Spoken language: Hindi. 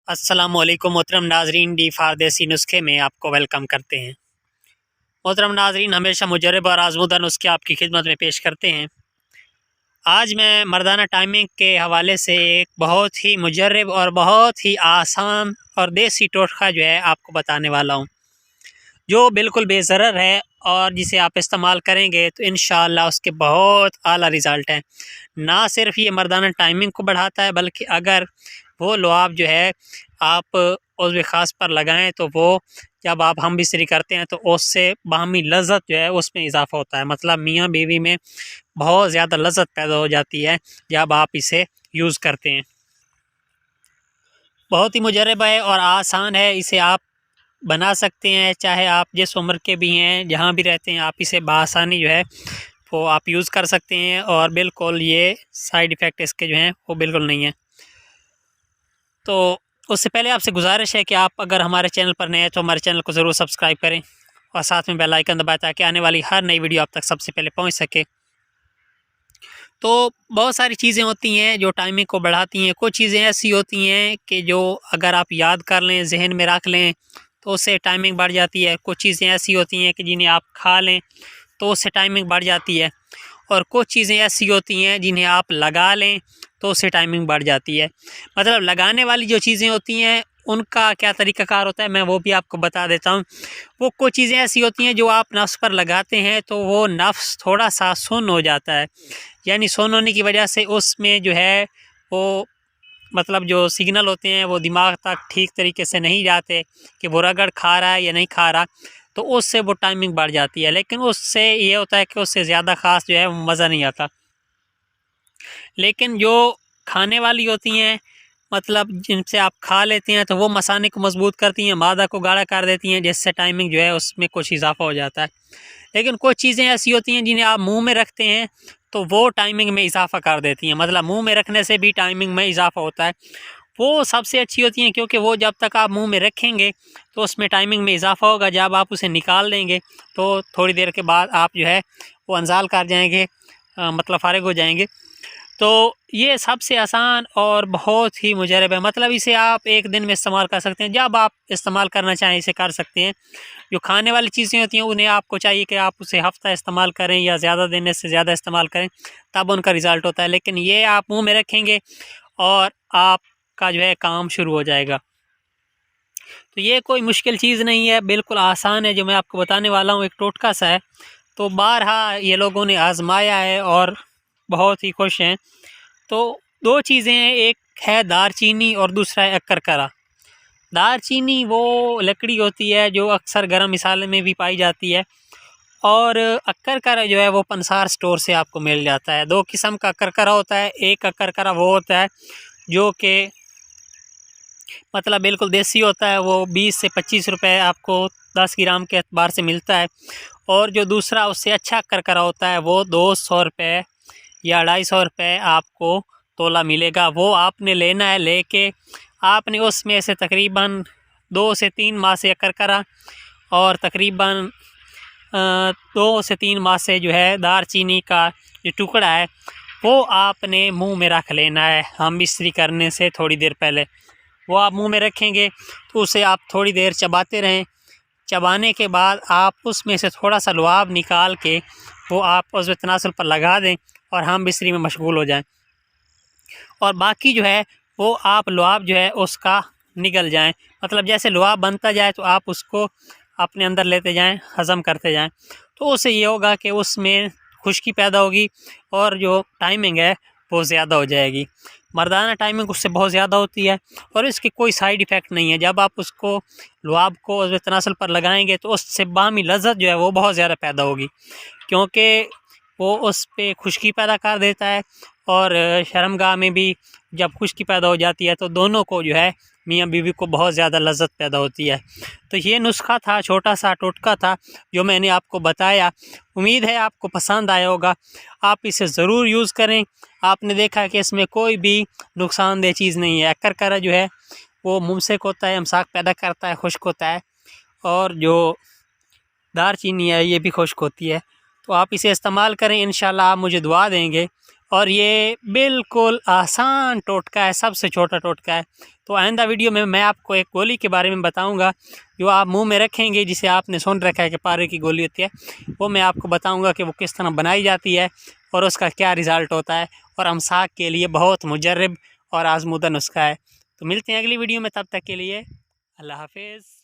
अस्सलामुअलैकुम मोहतरम नाजरीन, डी फारदेसी नुस्खे में आपको वेलकम करते हैं। मोहतरम नाजरीन, हमेशा मुजरब और आजमूदा नुस्खे आपकी खिदमत में पेश करते हैं। आज मैं मर्दाना टाइमिंग के हवाले से एक बहुत ही मुजरब और बहुत ही आसान और देसी टोटका जो है आपको बताने वाला हूँ, जो बिल्कुल बेज़रर है और जिसे आप इस्तेमाल करेंगे तो इंशाअल्लाह उसके बहुत आला रिज़ल्ट हैं। ना सिर्फ ये मर्दाना टाइमिंग को बढ़ाता है, बल्कि अगर वो लुआब जो है आप उज़्व ख़ास पर लगाएं तो वो जब आप हम बिस्तरी करते हैं तो उससे बाहमी लज़्ज़त जो है उसमें इजाफ़ा होता है। मतलब मियाँ बीवी में बहुत ज़्यादा लज़्ज़त पैदा हो जाती है जब आप इसे यूज़ करते हैं। बहुत ही मुजरब है और आसान है, इसे आप बना सकते हैं, चाहे आप जिस उम्र के भी हैं, जहाँ भी रहते हैं, आप इसे बआसानी जो है वो आप यूज़ कर सकते हैं और बिल्कुल ये साइड इफ़ेक्ट इसके जो हैं वो बिल्कुल नहीं है। तो उससे पहले आपसे गुजारिश है कि आप अगर हमारे चैनल पर नए हैं तो हमारे चैनल को ज़रूर सब्सक्राइब करें और साथ में बेल आइकन दबाएं ताकि आने वाली हर नई वीडियो आप तक सबसे पहले पहुंच सके। तो बहुत सारी चीज़ें होती हैं जो टाइमिंग को बढ़ाती हैं। कुछ चीज़ें ऐसी होती हैं कि जो अगर आप याद कर लें, जहन में रख लें तो उससे टाइमिंग बढ़ जाती है। कुछ चीज़ें ऐसी होती हैं कि जिन्हें आप खा लें तो उससे टाइमिंग बढ़ जाती है। और कुछ चीज़ें ऐसी होती हैं जिन्हें आप लगा लें तो उससे टाइमिंग बढ़ जाती है। मतलब लगाने वाली जो चीज़ें होती हैं उनका क्या तरीक़ाकार होता है मैं वो भी आपको बता देता हूँ। वो कुछ चीज़ें ऐसी होती हैं जो आप नफ़्स पर लगाते हैं तो वो नफ़्स थोड़ा-सा सुन्न हो जाता है। यानी सुन्न होने की वजह से उसमें जो है वो मतलब जो सिग्नल होते हैं वो दिमाग तक ठीक तरीके से नहीं जाते कि वो रगड़ खा रहा है या नहीं खा रहा, तो उससे वो टाइमिंग बढ़ जाती है। लेकिन उससे ये होता है कि उससे ज़्यादा ख़ास जो है मज़ा नहीं आता। लेकिन जो खाने वाली होती हैं, मतलब जिनसे आप खा लेते हैं तो वो मसाने को मज़बूत करती हैं, मादा को गाढ़ा कर देती हैं, जिससे टाइमिंग जो है उसमें कुछ इजाफ़ा हो जाता है। लेकिन कुछ चीज़ें ऐसी होती हैं जिन्हें आप मुँह में रखते हैं तो वो टाइमिंग में इजाफ़ा कर देती हैं। मतलब मुँह में रखने से भी टाइमिंग में इजाफ़ा होता है। वो सबसे अच्छी होती हैं क्योंकि वो जब तक आप मुँह में रखेंगे तो उसमें टाइमिंग में इजाफ़ा होगा। जब आप उसे निकाल देंगे तो थोड़ी देर के बाद आप जो है वो इंज़ाल कर जाएँगे, मतलब फ़ारिग हो जाएँगे। तो ये सबसे आसान और बहुत ही मुजरब है। मतलब इसे आप एक दिन में इस्तेमाल कर सकते हैं, जब आप इस्तेमाल करना चाहें इसे कर सकते हैं। जो खाने वाली चीज़ें होती हैं उन्हें आपको चाहिए कि आप उसे हफ़्ता इस्तेमाल करें या ज़्यादा देने से ज़्यादा इस्तेमाल करें, तब उनका रिज़ल्ट होता है। लेकिन ये आप मुँह में रखेंगे और आपका जो है काम शुरू हो जाएगा। तो ये कोई मुश्किल चीज़ नहीं है, बिल्कुल आसान है जो मैं आपको बताने वाला हूँ, एक टोटका सा है। तो बारहा ये लोगों ने आज़माया है और बहुत ही खुश हैं। तो 2 चीज़ें हैं, एक है दालचीनी और दूसरा है अक्करकरा। दालचीनी वो लकड़ी होती है जो अक्सर गरम मसाले में भी पाई जाती है और अक्करकरा जो है वो पंसार स्टोर से आपको मिल जाता है। 2 किस्म का अक्करकरा होता है, एक अक्करकरा वो होता है जो कि मतलब बिल्कुल देसी होता है, वो 20 से 25 रुपए आपको 10 ग्राम के एतबार से मिलता है। और जो दूसरा उससे अच्छा अक्करकरा होता है वो 200 रुपए या 250 रुपए आपको तोला मिलेगा। वो आपने लेना है, लेके आपने उसमें से तकरीबन 2 से 3 माह से अक्करकरा और तकरीबन 2 से 3 माह से जो है दालचीनी का जो टुकड़ा है वो आपने मुंह में रख लेना है। हम इस्त्री करने से थोड़ी देर पहले वो आप मुंह में रखेंगे तो उसे आप थोड़ी देर चबाते रहें। चबाने के बाद आप उसमें से थोड़ा-सा लुआब निकाल के वो आप उज़्व तनासुल पर लगा दें और हम बिस्तरी में मशगूल हो जाएँ। और बाकी जो है वो आप लुआब जो है उसका निगल जाएँ। मतलब जैसे लुआब बनता जाए तो आप उसको अपने अंदर लेते जाएँ, हज़म करते जाएँ। तो उससे ये होगा कि उसमें खुश्की पैदा होगी और जो टाइमिंग है वो ज़्यादा हो जाएगी। मर्दाना टाइमिंग उससे बहुत ज़्यादा होती है और इसके कोई साइड इफ़ेक्ट नहीं है। जब आप उसको लुआब को उज़्व तनासुल पर लगाएँगे तो उससे बाहमी लज़्ज़त जो है वो बहुत ज़्यादा पैदा होगी, क्योंकि वो उस पे खुश्की पैदा कर देता है और शर्मगाह में भी जब खुश्की पैदा हो जाती है तो दोनों को जो है मियाँ बीवी को बहुत ज़्यादा लज़्ज़त पैदा होती है। तो ये नुस्खा था, छोटा-सा टोटका था जो मैंने आपको बताया। उम्मीद है आपको पसंद आया होगा। आप इसे ज़रूर यूज़ करें। आपने देखा कि इसमें कोई भी नुकसानदेह चीज़ नहीं है। अक्करकरा जो है वो मुमसिक होता है, इमसाक पैदा करता है, खुश्क होता है और जो दालचीनी है ये भी खुश्क होती है। तो आप इसे इस्तेमाल करें, इंशाल्लाह आप मुझे दुआ देंगे और ये बिल्कुल आसान टोटका है, सबसे छोटा टोटका है। तो आइंदा वीडियो में मैं आपको एक गोली के बारे में बताऊंगा जो आप मुंह में रखेंगे, जिसे आपने सुन रखा है कि पारे की गोली होती है, वो मैं आपको बताऊंगा कि वो किस तरह बनाई जाती है और उसका क्या रिज़ल्ट होता है, और अमसाक के लिए बहुत मुजर्रब और आजमूदा नुस्खा है। तो मिलते हैं अगली वीडियो में, तब तक के लिए अल्लाह हाफिज़।